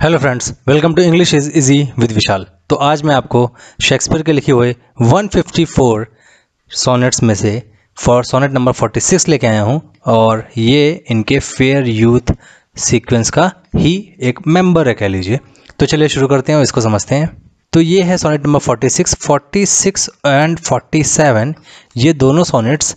Hello friends, welcome to English is easy with Vishal. तो आज मैं आपको शेक्सपियर के लिखे हुए 154 सोनेट्स में से सोनेट नंबर 46 लेके आया हूँ और ये इनके फेयर यूथ सीक्वेंस का ही एक मेंबर है कह लीजिए। तो चलिए शुरू करते हैं और इसको समझते हैं। तो ये है सोनेट नंबर 46 एंड 47। ये दोनों सोनेट्स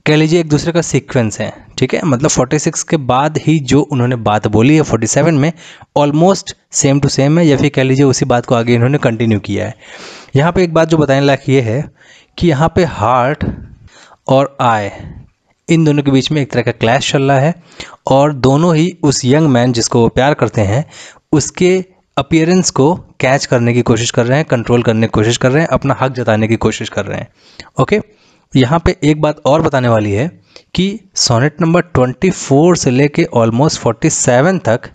कह लीजिए एक दूसरे का सीक्वेंस है, ठीक है। मतलब 46 के बाद ही जो उन्होंने बात बोली है 47 में ऑलमोस्ट सेम टू सेम है, या फिर कह लीजिए उसी बात को आगे इन्होंने कंटिन्यू किया है। यहाँ पे एक बात जो बताने लायक ये है कि यहाँ पे हार्ट और आई इन दोनों के बीच में एक तरह का क्लैश चल रहा है और दोनों ही उस यंग मैन जिसको वो प्यार करते हैं उसके अपीयरेंस को कैच करने की कोशिश कर रहे हैं, कंट्रोल करने की कोशिश कर रहे हैं, अपना हक जताने की कोशिश कर रहे हैं। ओके, यहाँ पे एक बात और बताने वाली है कि सोनेट नंबर 24 से लेके ऑलमोस्ट 47 तक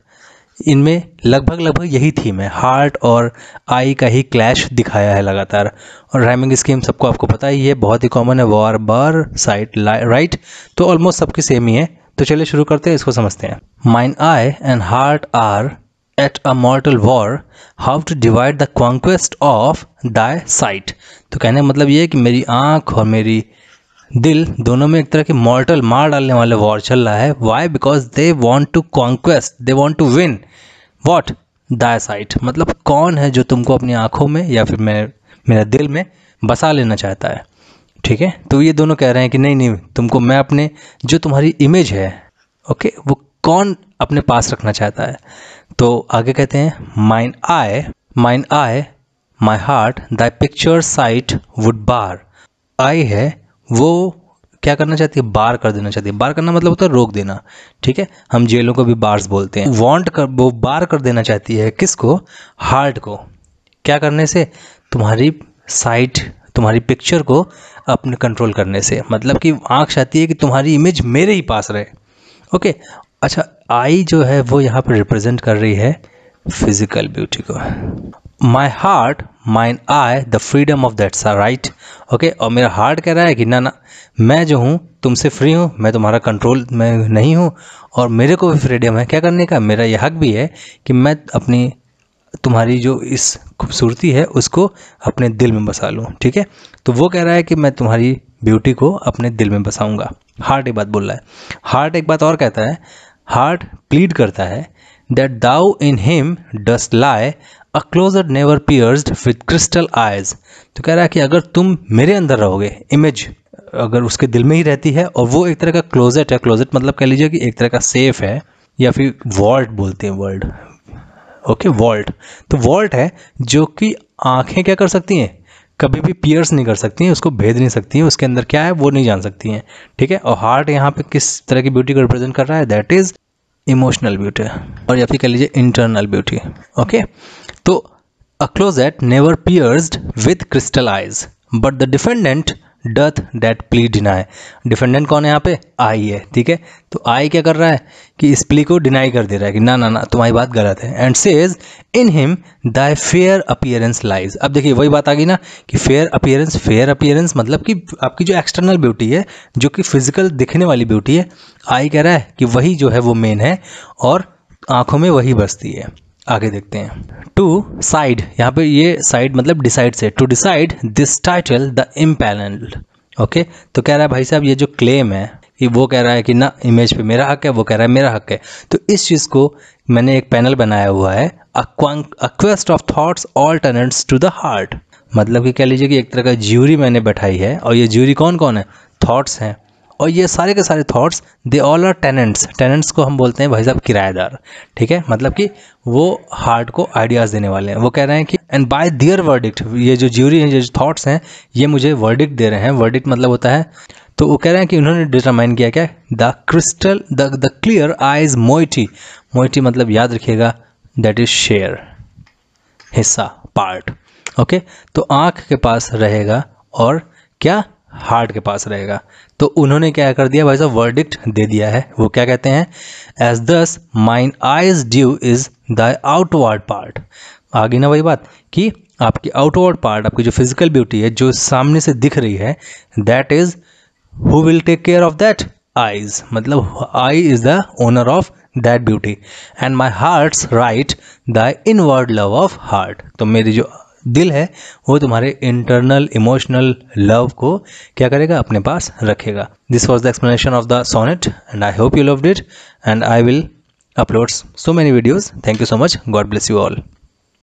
इनमें लगभग यही थीम है, हार्ट और आई का ही क्लैश दिखाया है लगातार। और राइमिंग स्कीम सबको आपको पता ही है, बहुत ही कॉमन है, वॉर बार साइट राइट, तो ऑलमोस्ट सबकी सेम ही है। तो चलिए शुरू करते हैं, इसको समझते हैं। Mine eye and heart are at a mortal war, how to divide the conquest of thy sight। तो कहने का मतलब ये है कि मेरी आँख और मेरी दिल दोनों में एक तरह की मॉर्टल मार डालने वाले वॉर चल रहा है। Why? Because they want to conquest, they want to win what? thy sight। मतलब कौन है जो तुमको अपनी आँखों में या फिर मेरे दिल में बसा लेना चाहता है, ठीक है। तो ये दोनों कह रहे हैं कि नहीं तुमको मैं अपने जो तुम्हारी इमेज है, ओके, वो कौन अपने पास रखना चाहता है। तो आगे कहते हैं mine eye my heart thy picture sight would bar. Eye है वो क्या करना चाहती है, बार कर देना चाहती है। बार करना मतलब होता है रोक देना, ठीक है। हम जेलों को भी बार्स बोलते हैं। वो बार कर देना चाहती है किसको, हार्ट को। क्या करने से, तुम्हारी साइट तुम्हारी पिक्चर को अपने कंट्रोल करने से। मतलब कि आँख चाहती है कि तुम्हारी इमेज मेरे ही पास रहे। ओके, अच्छा, आई जो है वो यहाँ पर रिप्रेजेंट कर रही है फिजिकल ब्यूटी को। My heart mine I the freedom of that's right. Okay, और मेरा हार्ट कह रहा है कि ना मैं जो हूँ तुमसे फ्री हूँ, मैं तुम्हारा कंट्रोल में नहीं हूँ और मेरे को भी फ्रीडम है क्या करने का। मेरा यह हक भी है कि मैं अपनी तुम्हारी जो इस खूबसूरती है उसको अपने दिल में बसा लूँ, ठीक है। तो वो कह रहा है कि मैं तुम्हारी ब्यूटी को अपने दिल में बसाऊंगा। हार्ट एक बात बोल रहा है। हार्ट एक बात और कहता है, हार्ट प्लीड करता है that thou in him dost lie a closet never pierced with crystal eyes. तो कह रहा है कि अगर तुम मेरे अंदर रहोगे, इमेज अगर उसके दिल में ही रहती है और वो एक तरह का क्लोजेट है। क्लोजेट मतलब कह लीजिए कि एक तरह का सेफ है, या फिर वॉल्ट बोलते हैं वर्ल्ड, ओके, वॉल्ट। तो वॉल्ट है जो कि आंखें क्या कर सकती हैं, कभी भी पियर्स नहीं कर सकती हैं, उसको भेद नहीं सकती हैं, उसके अंदर क्या है वो नहीं जान सकती हैं, ठीक है। और हार्ट यहाँ पे किस तरह की ब्यूटी को रिप्रेजेंट कर रहा है, दैट इज इमोशनल ब्यूटी, और या फिर कह लीजिए इंटरनल ब्यूटी। ओके, तो a closet never pierced with crystal eyes but the defendant doth that plea deny. Defendant कौन है यहाँ पे, आई है, ठीक है। तो आई क्या कर रहा है कि इस प्ली को डिनाई कर दे रहा है कि ना तुम्हारी बात गलत है। And says in him Dai fair appearance lies. अब देखिए वही बात आ गई ना कि फेयर अपीयरेंस मतलब कि आपकी जो एक्सटर्नल ब्यूटी है, जो कि फिजिकल दिखने वाली ब्यूटी है, आई कह रहा है कि वही जो है वो मेन है और आंखों में वही बसती है। आगे देखते हैं। टू साइड, यहाँ पे ये साइड मतलब डिसाइड से, to decide this title the impanelled. Okay, तो कह रहा है भाई साहब ये जो क्लेम है कि वो कह रहा है कि ना इमेज पे मेरा हक है, वो कह रहा है मेरा हक है। तो इस चीज़ को मैंने एक पैनल बनाया हुआ है, a quest of thoughts alternates to the heart. मतलब कि कह लीजिए कि एक तरह का ज्यूरी मैंने बैठाई है और ये ज्यूरी कौन कौन है, थॉट्स हैं। और ये सारे के सारे thoughts they all are tenants. Tenants को हम बोलते हैं भाई साहब किराएदार, ठीक है। मतलब कि वो हार्ट को आइडियाज़ देने वाले हैं। वो कह रहे हैं कि एंड बाय दियर वर्डिक्ट, ये जो ज्यूरी है, ये जो थॉट्स हैं, ये मुझे वर्डिक्ट दे रहे हैं। वर्डिक्ट मतलब होता है, तो वो कह रहे हैं कि उन्होंने डिटरमाइन किया क्या, the crystal the clear eyes moiety. Moiety मतलब याद रखिएगा दैट इज शेयर, हिस्सा, पार्ट। ओके, तो आँख के पास रहेगा और क्या, हार्ट के पास रहेगा। तो उन्होंने क्या कर दिया भाई साहब, वर्डिक्ट दे दिया है। वो क्या कहते हैं, एज दस mine eyes due is the outward part. आगे ना वही बात कि आपकी आउटवर्ड पार्ट, आपकी जो फिजिकल ब्यूटी है, जो सामने से दिख रही है, that is who will take care of that eyes. मतलब eye is the owner of that beauty and my hearts right the inward love of heart. तो मेरी जो दिल है वो तुम्हारे इंटरनल इमोशनल लव को क्या करेगा, अपने पास रखेगा। This was the explanation of the sonnet and I hope you loved it and I will upload so many videos. Thank you so much. God bless you all.